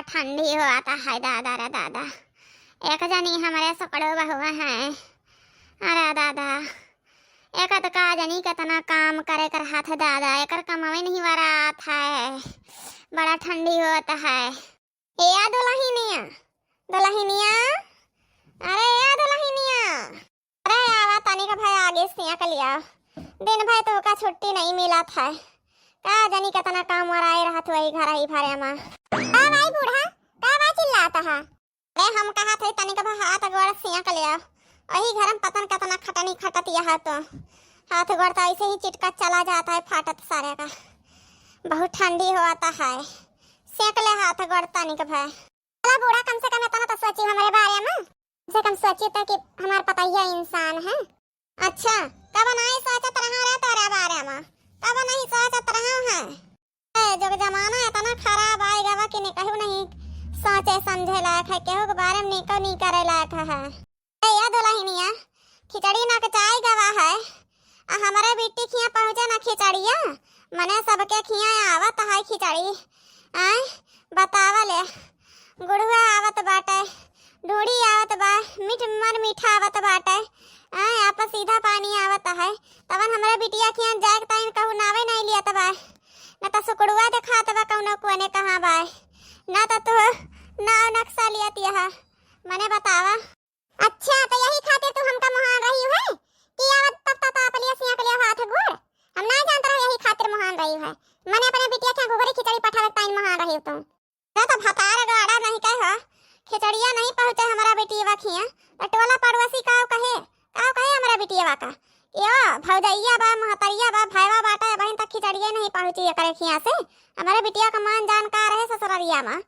ठंडी हो आता है दादा रे दादा। एक जनी हमारे सकड़ो बहुआ है। अरे दादा एक तो का जनी कितना काम करे कर हाथ दादा, एक कमावे नहीं वरात है। बड़ा ठंडी होता है। या दुल्हनिया दुल्हनिया, अरे या दुल्हनिया, अरे आवा तनी का भाई आगे से कर लिया। दिन भाई तो का छुट्टी नहीं मिला था। का जनी कितना काम वराए रहा तो वही घर ही भरे में। आ भाई बूढ़ा का बा चिल्लाता है? अरे हम कहा थे तनी का भाई हाथ गोड़ सिया कर लिया। वही घर में पतन कितना खटनी खटत यह तो हाथ गोड़ तो ऐसे ही चिटका चला जाता है फाटत सारे का। बहुत ठंडी होता है। सेक ले हाथ गोड़ तनी का भाई। चला बूढ़ा कम से कम इतना तो सोची हमारे बारे में। कम से कम सोची तो कि हमारा पता ही इंसान है। अच्छा कब नहीं सोचत रहा रे तोरे बारे में? कब नहीं सोचत रहा है? जो जमाना इतना खराब आएगा वा कि नहीं कहू नहीं सोचे समझे लायक है। केहू के बारे में निको नहीं करे लायक है। या दुल्हनिया खिचड़ी ना चाय गवा है। हमारे बेटी खिया पहुंचे ना खिचड़िया मने सबके खिया आवत है खिचड़ी। आय बतावा ले गुड़ुआ आवत बाटे, डूड़ी आवत बा, मीठा आवत बाटे। आय आप सीधा पानी आवत है। तवन हमारे बिटिया खिया जाए टाइम कहू नावे नहीं लिया तबा न तो सुकड़ुआ दिखात बा कौनो कोने कहां बा ना तो नाव नक्शा लियत यह मने बतावा। अच्छा तो यही खातिर तू हमका महान रही है कि आवत तब तक आप लिया सिया के लिए हाथ गोड़ हम नहीं जानता रहे। यही खातिर महान रही है मने अपने बिटिया के गोगरी खिचड़ी पठावे टाइम महान रही तुम ना तो भतार गाड़ा नहीं कह खिचड़िया नहीं पहुंचे हमारा बेटिया खिया तो टोला पड़ोसी काव कहे हमारा बेटिया का यो भौजैया बा महतरिया बा भाईवा बाटा बहन तक खिचड़िया नहीं पहुंची करे खिया से। हमारे बिटिया का मान जानकार है ससुररिया में।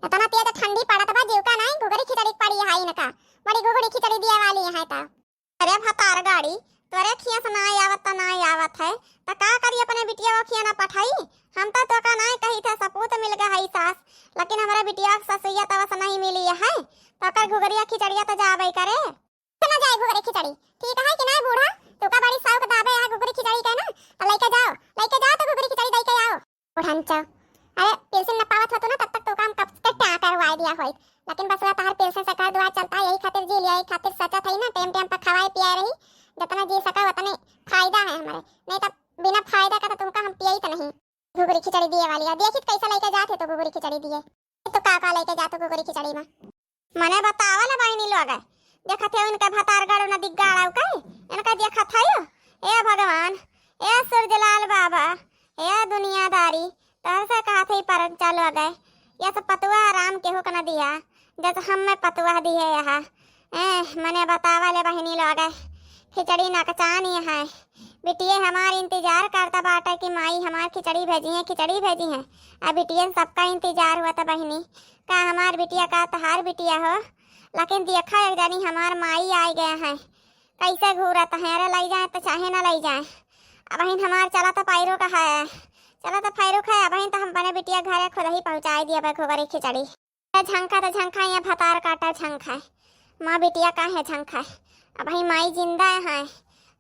इतना तेज ठंडी पड़त बा जीव का नहीं गुगरी खिचड़ी पड़ी है इनका बड़ी गुगड़ी खिचड़ी दिया वाली है ता। अरे भतार गाड़ी तोरे खिया से ना आवत है तो का करी अपने बिटिया को खिया ना पठाई। हम तो का नहीं कही थे सपूत मिल गया है सास, लेकिन हमारे बिटिया को ससुइया तवा से नहीं मिली है तो कर गुगरिया खिचड़िया तो जाबे करे ना जाए गुगरी खिचड़ी। ठीक है कि नहीं बूढ़ा? तू का बड़ी साउक दाबे है गुगरी खिचड़ी का ना तो लेके जाओ तो गुगरी खिचड़ी दे के आओ बुढ़ांचा। अरे पेंशन न पावत हो तो ना तब तक तो काम कब से क्या करवाई दिया होई, लेकिन बस तार पेंशन सरकार द्वारा चलता है। यही खातिर जी लिया, यही खातिर सचा थई ना टाइम टाइम पर खवाए पिया रही। जितना जी सका उतने फायदा है हमारे, नहीं तो बिना फायदा का तो तुमका हम पियई तो नहीं। गुगरी खिचड़ी दिए वाली है देखित कैसा लेके जाते तो गुगरी खिचड़ी दिए तो का लेके जाते गुगरी खिचड़ी में मने बतावा ना बहनी लोग देखत है उनका भतार गाड़ो न दिगाड़ाऊ काई इनका देखत है। ए भगवान ए सूरजलाल बाबा ए दुनियादारी तहर से कहा थे पर चालू गए या तो पतुआ आराम के हो कना दिया जैसे हम में पतुआ दिए यहाँ। मने बतावा ले बहनी लोग खिचड़ी नकचानी है। बिटिया हमारे इंतजार करता बाटा कि माई हमार खिचड़ी भेजी है। अब बिटिया सबका इंतजार हुआ था बहनी का हमार बिटिया का तहार बिटिया हो, लेकिन देखा एक जानी हमार माई आ गए हैं कैसे घूरत है। अरे लाई जाए तो चाहे ना लाई जाए। अब बहन हमार चला तो पैरों का है चला तो पैरों का है बहन तो हम अपने बिटिया घर खुद ही पहुँचा दिया गुगरी खिचड़ी। झंखा तो झंखा या भतार काटा झंखा माँ बिटिया का है झंखा। अब भाई माई जिंदा है।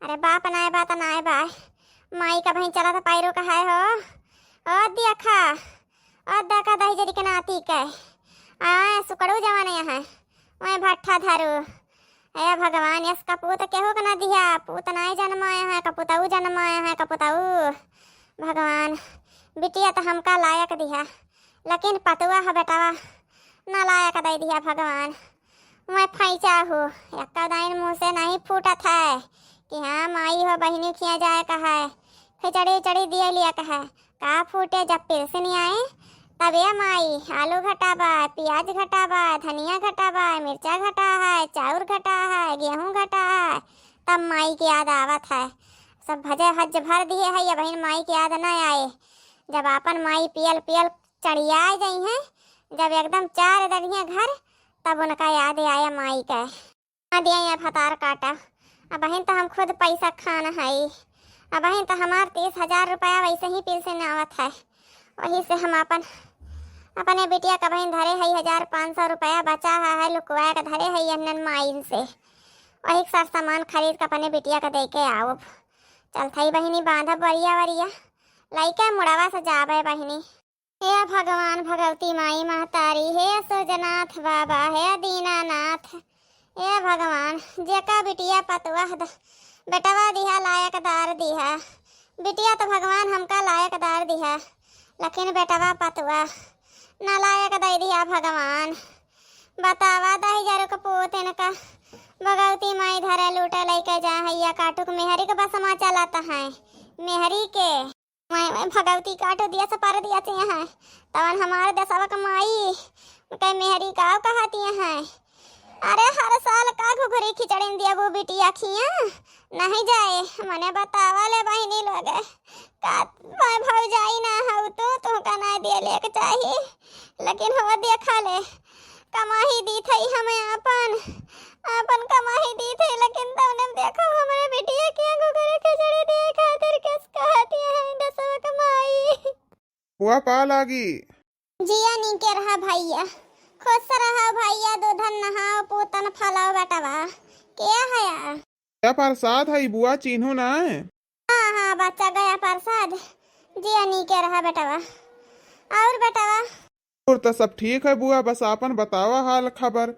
अरे बाप नाए बा तो नाए बा माई का बहन चला तो पैरों का है हो। ओ देखा दही जरी के नाती के सुकड़ू जवान है मैं भट्ठा धरू। ए भगवान यस कपूत केहू के ना दिया पूत नाई जन्माया है कपुताऊ जन्माया है कपुताऊ। भगवान बिटिया तो हमका लायक दिया लेकिन पतुआ है बेटावा ना लायक दे दिया। भगवान मैं फैचा हूँ एक दाइन मुँह से नहीं फूटत है कि हाँ माई हो बहनी खिया जाए कहा है खिचड़ी उचड़ी दिए लिया कहा का फूटे जब फिर से नहीं आए तब ये माई आलू घटा बा प्याज घटा बा धनिया घटा बा मिर्चा घटा है चाउर घटा है गेहूं घटा है तब माई की याद आवत है। सब भजे हज भर दिए है ये बहन माई की याद न आए। जब अपन माई पियल चढ़िया गई है जब एकदम चार दरिया घर तब उनका याद आया माई का दिया या भतार काटा। अब बहन तो हम खुद पैसा खाना है। अब बहन तो हमार 30,000 रुपया वैसे ही पेंशन आवत है। वही से हम अपने बिटिया का बहन धरे है 1,500 रुपया बचा है लुकवा के धरे है अन्नन माइन से वही सब सामान खरीद कर अपने बिटिया का दे के आओ। चल थई बहिनी बांधा बरिया वरिया लइका मुड़ावा से जाबे बहिनी। हे भगवान भगवती माई महतारी, हे सोजनाथ बाबा, हे दीनानाथ, हे भगवान जेका बिटिया पतवा बेटवा दिहा लायकदार दिहा। बिटिया तो भगवान हमका लायकदार दिहा, लेकिन बेटवा पतवा ना लायक दे दिया भगवान। बतावा दही जरू का पोत इनका भगवती माई धरे लूटे लेके जा हैया काटुक मेहरी के बसमा चलाता है मेहरी के मैं भगवती काटो दिया से पार दिया है तवन हमारे दसवा का माई कई मेहरी का कहती है। अरे हर साल का घुघरी खिचड़ी दिया वो बिटिया खिया नहीं जाए मने बतावा ले बहिनी लोग का भाई भाव जाई ना हो तो का ना दिया लेके चाहिए, लेकिन हो देखा ले कमाही दी थई हमें अपन कमाही दी थी, लेकिन तुमने देखो हमारे बिटिया के घुघरी खिचड़ी दिए खातिर किस कहती है दसवा कमाई। बुआ पा लागी जिया नी के रहा भैया, खुश रहा भैया, दूधन नहाओ पूतन फलाओ बेटवा क्या है यार। क्या प्रसाद है बुआ चिन्हू ना है? हाँ हाँ बच्चा गया प्रसाद, जिया नी के रहा बेटवा। और बेटवा और तो सब ठीक है बुआ, बस आपन बतावा हाल खबर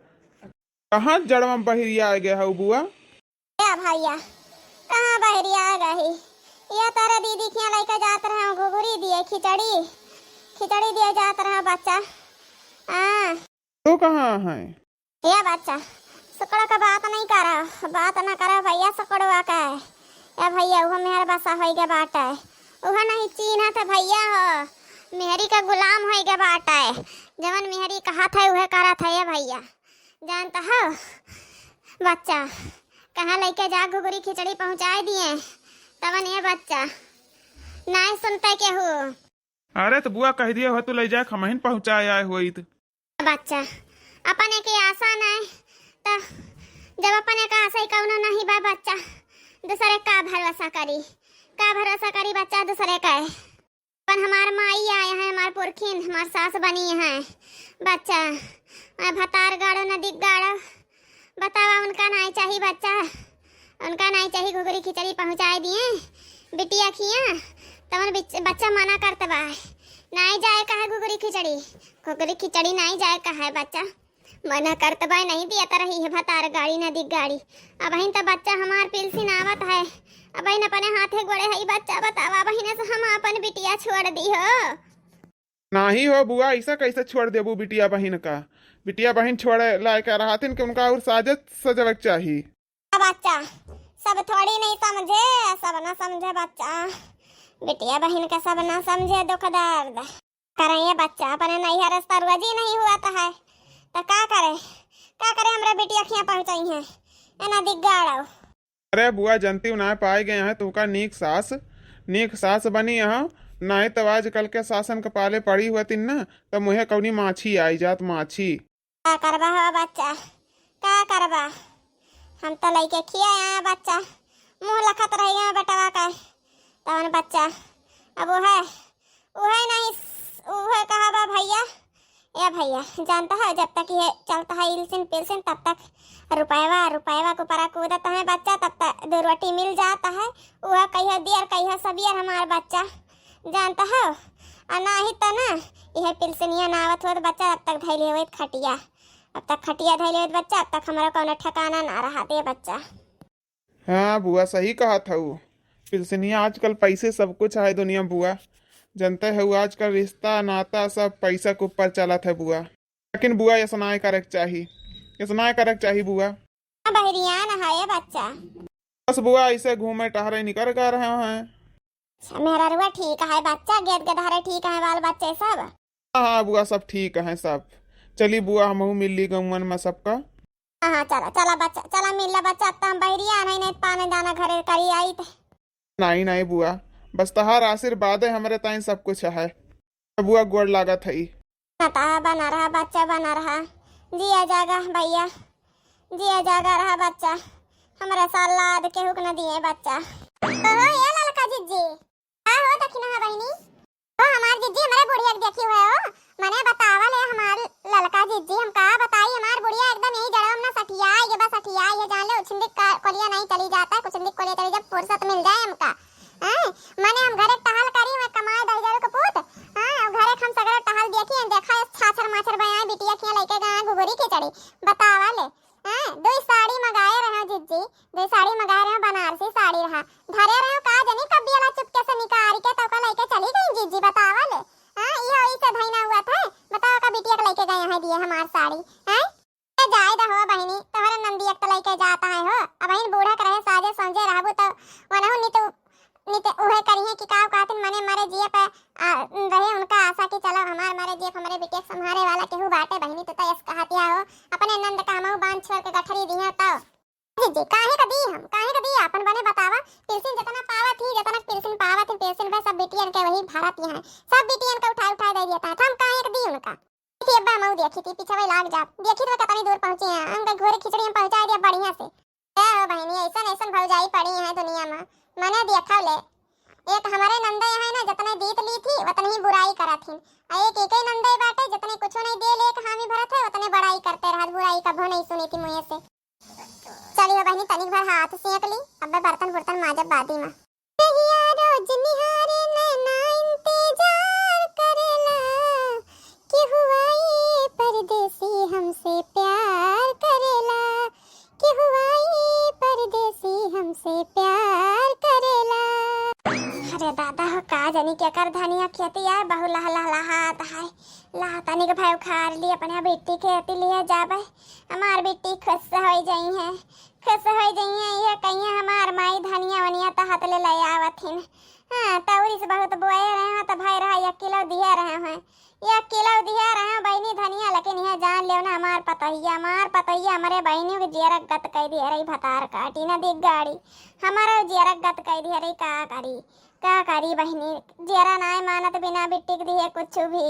कहाँ जड़वा बहरिया आ गया है बुआ? क्या भैया कहाँ बहरिया आ गई, या तारा दीदी के यहाँ लेकर जात रहा घुघरी दिए खिचड़ी दिए जात रहा बच्चा। हाँ तो कहाँ है या बच्चा सकड़ा का बात नहीं करा, बात ना करा भैया सकड़वा का है या भैया वो मेहर बसा हो गया बाटा है वह नहीं चीना था भैया हो मेहरी का गुलाम हो गया बाटा है जवन मेहरी कहा था वह करा था या भैया जानता हो बच्चा कहाँ लेके जा घुघरी खिचड़ी पहुँचा दिए तवन ये बच्चा नहीं सुनते के हो। अरे तो बुआ कह दिया हो तो ले जाए खमहिन पहुँचाया हुई तो बच्चा अपने की आशा नहीं तो जब अपने का आशा ही कौन नहीं बा बच्चा दूसरे का भरोसा करी बच्चा दूसरे का है। पर हमार माई आए हैं हमार पुरखिन हमार सास बनी है बच्चा मैं भतार गाड़ो नदी गाड़ो बतावा उनका नहीं चाहिए बच्चा, उनका नहीं चाहिए घुघरी खिचड़ी पहुँचा दिए बिटिया खिया तब बच्चा मना करते बा नहीं जाए का है घुघरी खिचड़ी नहीं जाए का है बच्चा मना करते बा नहीं दिया तो रही है भतार गाड़ी नदी गाड़ी। अब बहन तो बच्चा हमार पिलसिन आवत है अब बहन अपने हाथे गोड़े है बच्चा बतावा बहन से हम अपन बिटिया छोड़ दी हो। नहीं हो बुआ ऐसा कैसे छोड़ देबू बिटिया बहन का, बिटिया बहन छोड़े लायक रहथिन कि उनका और साजत सजवक चाहिए। बच्चा सब थोड़ी नहीं समझे, सब ना समझे बच्चा, बिटिया बहन का सब ना समझे दुख दर्द करें बच्चा अपने नैहर रास्ता रोजी नहीं हुआ तो है तो क्या करे हमरा बिटिया खिया पहुंचाई है एना दिगाड़ो। अरे बुआ जनती ना पाए गए हैं तुमका नीक सास बनी यहाँ नहीं तो आजकल के शासन के पाले पड़ी हुआ तीन ना तो मुहे कौनी माछी आई जात माछी। क्या करबा हो बच्चा क्या करबा, हम तो लइके खिया यहाँ बच्चा मुँह लखत रही है बेटवा का तवन बच्चा अब वो है नहीं वो कहा बा भैया या भैया जानता है जब तक ये चलता है इलसिन पिलसिन तब तक रुपया को परा कूदता है बच्चा तब तक 2 रोटी मिल जाता है वह कहियो दियर कहियो सबियर हमारा बच्चा जानता है और ना ही तो ना यह पिलसिनिया नावत हो बच्चा अब तक धैले हुए खटिया अब तक खटिया धैले हुए बच्चा अब तक हमारा कौन ठिकाना ना रहा दे बच्चा। हाँ बुआ सही कहा था वो पिलसिनिया आजकल पैसे सब कुछ है दुनिया बुआ जनते है आजकल रिश्ता नाता सब पैसा के ऊपर चला था बुआ, लेकिन बुआ ऐसा करे चाहिए बुआ। बहरिया ना है बच्चा बस बुआ ऐसे घूमे टहरे निकल कर रहे हैं। मेरा रुआ ठीक है बच्चा गेद गधारे ठीक है बाल बच्चे सब। हाँ बुआ सब ठीक है सब, चली बुआ हम मिल ली गौवन में सबका। हाँ चला बच्चा चला मिल बच्चा अब तो हम बहरिया नहीं पाने जाना घरे करी आई थे। नहीं बुआ बस तहार आशीर्वाद है हमारे ताई सब कुछ है बुआ गोड़ लागत है बना रहा बच्चा बना रहा जिया जागा भैया जिया जागा रहा बच्चा हमारा साल लाद के हुक न दिए बच्चा। तो हो ये ललका जिज्जी हां हो दखिना है बहनी ओ हमार जिज्जी हमारे बुढ़िया के देखी हुए हो मने बतावा ले हमार ललका जिज्जी हम का बताई हमार बुढ़िया एकदम यही जड़म ना सठिया ये बस सठिया ये जान ले उछंदिक कोलिया नहीं चली जाता कुछंदिक कोलिया चली जब फुर्सत मिल जाए हमका। हां माने हम घरे टहल करी मैं कमाए 10,000 का पूत हां घरे हम सगरा देखिए देखा छाछर माछर बया बिटिया के लेके गए गुगरी खिचड़ी बतावा ले। हां दो साड़ी मंगाए रहे जिज्जी, दो साड़ी मंगाए रहे बनारसी साड़ी रहा धरे रहे का जनी कब वाला चुपके से निकाल के तो का लेके चली गई जिज्जी बतावा ले। हां ये ऐसे भइना हुआ था बताओ का बिटिया के लेके गए हैं दिए हमार साड़ी। हां जाए दा हो बहनी तोहरे नंदी एक लेके जाता है हो अब बहन बूढ़ा करे साजे समझे रहबो तो वनहु नित उहे करिए कि का कहतिन मने मारे जिए पे रहे उनका आशा कि चलो हमार मारे जिए हमारे बेटे संभाले वाला केहू बाटे बहनी तो तयस कहतिया हो अपने नंद कामहु बांध छोड़ के गठरी दिया तो जी काहे का दी हम काहे का दी अपन बने बतावा पिलसिन जितना पावा थी जितना पिलसिन पावा थी पिलसिन पे सब बेटियन के वही भारत यहाँ सब बेटियन का उठा दे दिया था हम काहे का दी उनका थी अब्बा मऊ देखी थी पीछे वही लाग जा देखी तो कितनी दूर पहुंचे हैं अंग घोरे खिचड़ी में पहुंचा दिया बढ़िया से ए हो बहनी ऐसा भौजाई पड़ी है दुनिया में मने देखा ले एक हमारे नंदे है ना जितने दीत ली थी उतनी ही बुराई करा थी एक ही नंदे बाटे जितने कुछ नहीं दे ले हामी भरत है उतने बड़ाई करते रहा बुराई कभो नहीं सुनी थी मुझे से। चलिए बहनी तनिक भर हाथ सेक ली अब बर्तन माजब बादी में रोज निहारे नैना इंतजार करेला कि हुआ ये परदेसी हमसे प्यार करेला कि हुआ ये परदेसी हमसे प्यार करेला। अरे दादा हो का जानी क्या कर धनिया खेती है बहु लह लह लहात है लहा तनिक भाई उखाड़ ली अपने बेटी खेती लिए जाबे हमार बेटी खुश हो जाई है ये कहिया हमार माई धनिया वनिया तो हाथ ले आवथिन। हां तौरी से बहुत बोए रहे तो भाई रहा 1 किलो दिया रहे हैं 1 किलो दिया रहे बहनी धनिया लेकिन यह जान ले ना हमार पतैया हमारे बहनियों के जेरक गत कह दी रही भतार काटी ना दिख गाड़ी हमारा जेरक गत कह दी रही का करी बहनी जेरा नाय मानत बिना बिट्टी के दिए कुछ भी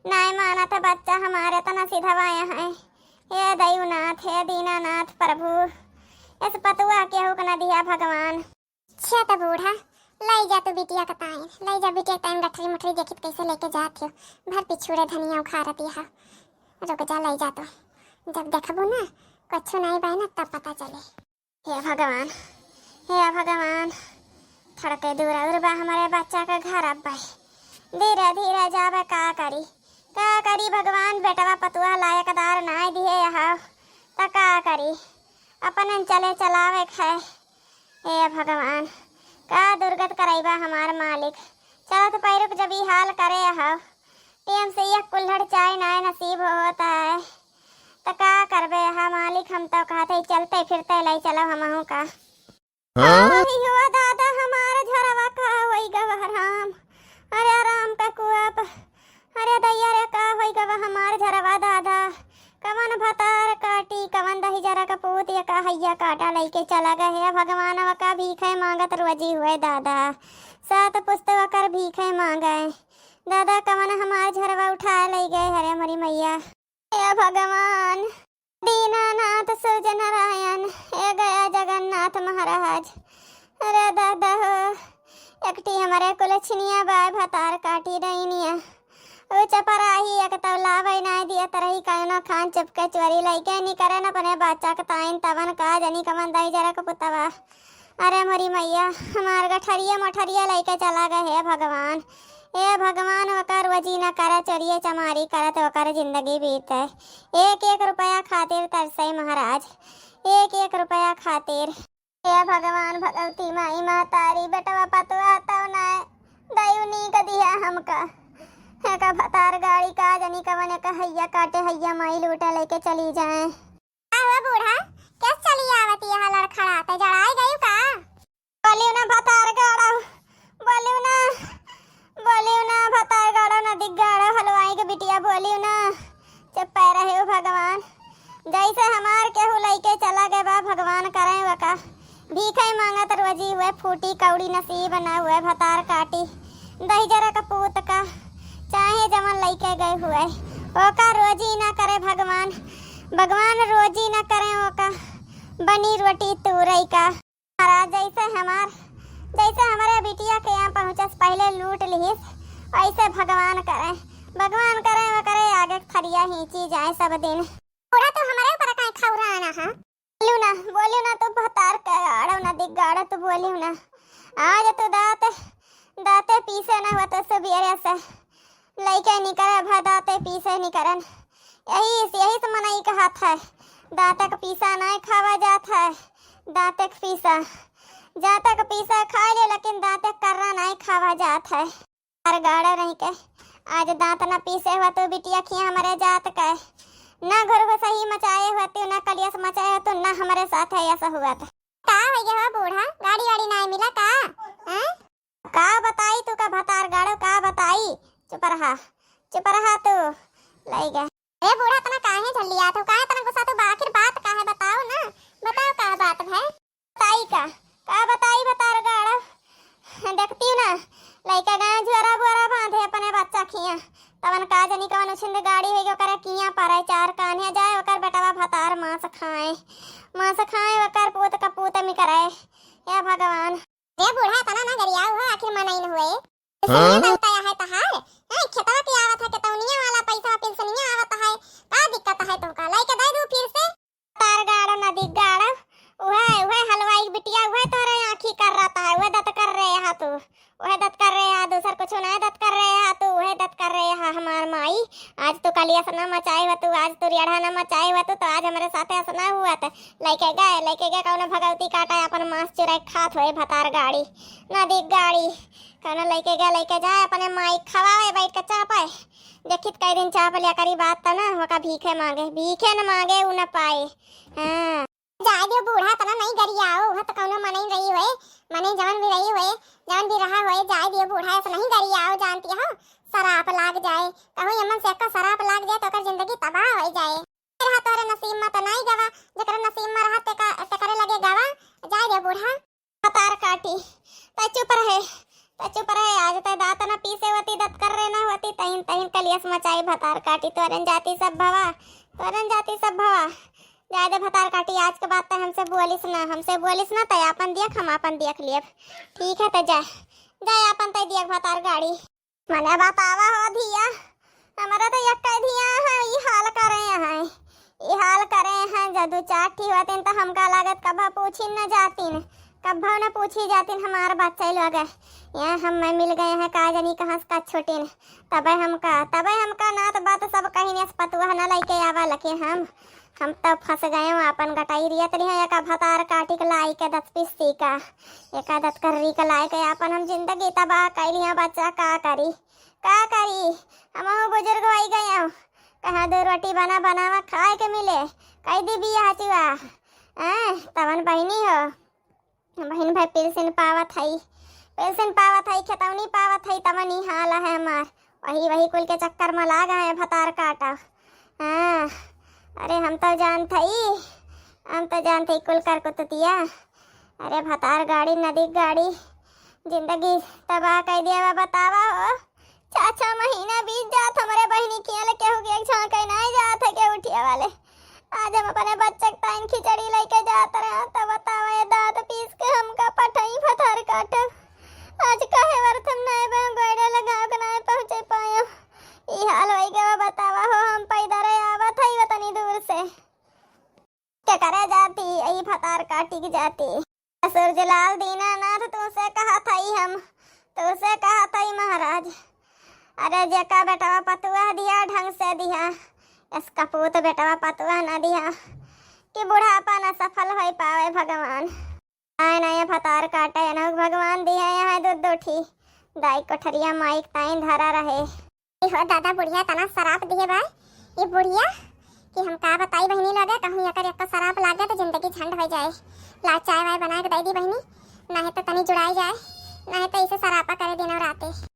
नाय मानत बच्चा हमारे तो न सिधवाया है। हे दयुनाथ हे दीनानाथ प्रभु इस पतुआ केहू के न दिया भगवान। अच्छा तो बूढ़ा लाई जा तू बिटिया का ताई लाई जा बिटिया टाइम गठरी मुठरी देखित कैसे लेके जात हो भर पिछुड़े धनिया उखाड़ती है रुक जा लाई जा तो जब देखबो ना कुछ नहीं बहना तब पता चले। हे भगवान थड़के दूर बा हमारे बच्चा का घर अब भाई धीरे धीरे जाबे का करी भगवान बेटवा पतुआ लायकदार नाय दिए यहाँ तो का करी अपन चले चलावे खाए। हे भगवान का दुर्गत करेबा हमार मालिक चलो तो पैरुक जब ही हाल करे यहाँ टेम से एक कुल्हड़ चाय नाय नसीब होता है तो का करबे यहाँ मालिक हम तो कहते चलते फिरते लाई चलो हमहू का हुआ दादा हमारा झरवा का होई गवा राम अरे राम का कुआप अरे दैया रे का होई गवा हमार झरवा दादा कवन भतार काटी कवन दही जरा का पूत या का हैया काटा लेके चला गए है भगवान का भीखे मांगत रोजी हुए दादा 7 पुस्तक कर भीखे मांगे दादा कवन हमार झरवा उठा ले गए हरे मरी मैया। हे भगवान दीनानाथ सूर्य नारायण हे गया जगन्नाथ महाराज अरे दादा हो एकटी हमारे कुलछनिया बाय भतार काटी रहीनिया ओ चपराही एक तो लावे ना दिया तरही कायनो खान चुपके चोरी लइके नी करे न अपने बच्चा के ताइन तवन का जनी कमन दही जरा को पुतवा अरे मरी मैया हमार गठरिया मठरिया लइके चला गए हे भगवान वकर वजी न करे चोरिए चमारी करे तो वकर जिंदगी बीते 1-1 रुपया खातिर तरसई महाराज 1-1 रुपया खातिर। हे भगवान भगवती माई मातारी बेटवा पतवा तव ना दयुनी का दिया हमका है का भतार गाड़ी का जनी कवन का हैया काटे हैया माई लूटा लेके चली जाए। आवा बूढ़ा कैसे चली आवती यहाँ लड़खड़ाते जड़ाई गई का बोलियो ना भतार गाड़ा बोलियो ना भतार गाड़ा ना दिख गाड़ा हलवाई के बिटिया बोलियो ना चुप पै रहे हो भगवान जैसे हमार केहू लइके चला गए बा भगवान करे वका भीखे मांगत रोजी हुए फूटी कौड़ी नसीब ना हुए भतार काटी दही जरा का पूत का चाहे जमन लइके गए हुए ओका रोजी ना करे भगवान रोजी ना करे ओका बनी रोटी तुरई का महाराज जैसे हमारे बिटिया के यहाँ पहुँचस पहले लूट लिहिस ऐसे भगवान करे वो करे आगे खरिया हिंची जाए सब दिन। पूरा तो हमारे ऊपर काहे खौराना हां बोलियो ना तू भतार के गाड़ो ना दिख गाड़ो तू बोलियो ना आज तो दाते पीसे ना हुआ तो सबेरे से लइके निकले भदाते नहीं करन। यही तो मनाई का हाथ है, दांतक पीसा नहीं खावा जात है। दांतक पीसा जातक पीसा खा ले, लेकिन दांतक करना नहीं खावा जात है। हर गाड़ा रही के आज दांत न पीसे हुआ तो बिटिया खिया हमारे जात का ना घर को सही मचाए हुआ तो ना कलियस मचाए तो ना हमारे साथ है ऐसा हुआ था। का भैया बूढ़ा गाड़ी वाड़ी नहीं मिला का? हैं का बताई तू का भतार गाड़ो का बताई? चुप रहा तू लई गए। ए बूढ़ा तना काहे झल्लिया तो काहे तना गुस्सा तो आखिर बात का है बताओ ना, बताओ का बात है बताई का बताई भतार गाड़ो। देखती हूँ ना लइका गाँव जुआरा बुआरा बांधे अपने बच्चा खिया तवन का जनी कवन उछिंद गाड़ी होई ओकरा किया पारे चार कान्हे जाए ओकर बेटावा भतार मांस खाए ओकर पूत कपूत में कराए। हे भगवान रे बूढ़ा तना ना गरिया हो आखिर मनई न हुए बताया है तहार है खेतवा के आवत है केतौनिया वाला पैसा पेंशनिया आवत है का दिक्कत है तुमका लइका दे दू फिर से तार गाड़ो नदी गाड़ो उहे हलवाई बिटिया उहे तोरे आंखी कर रहा है उहे दत कर रहे है तू उहे दत कर रहे है दूसर कुछ नहीं दत कर रहे है तू उहे दत कर रहे है हमार माई। आज तो कलिया से ना मचाए हुआ तू आज तो रियाड़ा ना मचाए हुआ तू तो आज हमारे साथ ऐसा ना हुआ था। लेके गए कौन भगवती काटा अपन मांस चुराई खात हुए भतार गाड़ी नदी गाड़ी कौन लेके जाए अपने माई खवावे बैठ के चापाए देखित कई दिन चाप लिया करी बात था ना होका भीखे न मांगे उ न पाए। हाँ जाए दियो बूढ़ा तना नहीं गरियाओ वह तो कौनो मने रही हुए मने जवन भी रही हुए जवन भी रहा हुए जाए दियो बूढ़ा ऐसा नहीं गरियाओ जानती हो शराब लाग जाए कहो यमन से का शराब लाग जाए तो कर जिंदगी तबाह हो जाए। रहा तोरे नसीब में तो नहीं गवा जकर नसीब में रहा ते करे लगे गवा। जाए दियो बूढ़ा भतार काटी ते चुप रहे आज ते दांत न पीसे होती दत कर रहे ना होती तहिन कलियस मचाई भतार काटी तोरन जाती सब भवा ज्यादा भतार काटी आज के बात हमसे बोलिस ना तय अपन देख हम अपन देख लिए ठीक है तो जाए अपन तय देख भतार गाड़ी मने बतावा हो धिया हमारा तो एक धिया है ई हाल करे हैं जदू चाटी होतिन तो हमका लागत कभा पूछी न जातिन कभा न पूछी जातिन हमार बच्चे लोग यहाँ हम मिल गए हैं का जनी कहाँ का छोटिन तबे हमका ना तो बात सब कहीं ने पतुआ न लेके आवा लेकिन हम तो फंस गए हो अपन गटाई रियत रही है का भतार काटी के लाई के 10 पीस का एक आदत कर री के लाई के अपन हम जिंदगी तबाह कैली है बच्चा का करी हम बुजुर्ग हो गए हो कहाँ 2 रोटी बनावा खाए के मिले कई दी बिया चुआ तवन बहनी हो बहन भाई पेंशन पावत है खेतौनी पावत है तवन ही हाल है हमार वही कुल के चक्कर में लागा है भतार काटा। हाँ अरे हम तो जानते कुल कर को तो दिया। अरे भतार गाड़ी नदी गाड़ी जिंदगी तबाह कर दिया बतावा हो 6 महीना बीत जात हमारे बहनी किया केहू के झांक नहीं जात है के उठिया वाले आज हम अपने बच्चे टाइम खिचड़ी लेके जात रहे तो बतावा ये दांत पीस के हमका पठाई भतार काट आज काहे वर्थ हम नहीं गोड़े लगा के नहीं पहुंचे पायो ई हाल होई गवा बतावा हो हम पैदा रे आवत है वतनी दूर से क्या करे जाती यही भतार काटी की जाती। सूरजलाल दीनानाथ तुमसे कहा था महाराज अरे जेका बेटवा पतुआ दिया ढंग से दिया इसका पूत बेटवा पतुआ न दिया कि बुढ़ापा न सफल हो पावे भगवान आए नए भतार काटे न भगवान दिया यहाँ दूठी दाई कोठरिया माइक ताइन धरा रहे हो दादा बुढ़िया तना शराब दिए बा ये बुढ़िया कि हम का बताई बहनी लगे कहूँ एक शराब लागे तो जिंदगी झंड हो जाए ला चाय वाय बना के दे दी बहनी नहीं तो तनी जुड़ाई जाए नहीं तो इसे शराबा करे दिन और राते।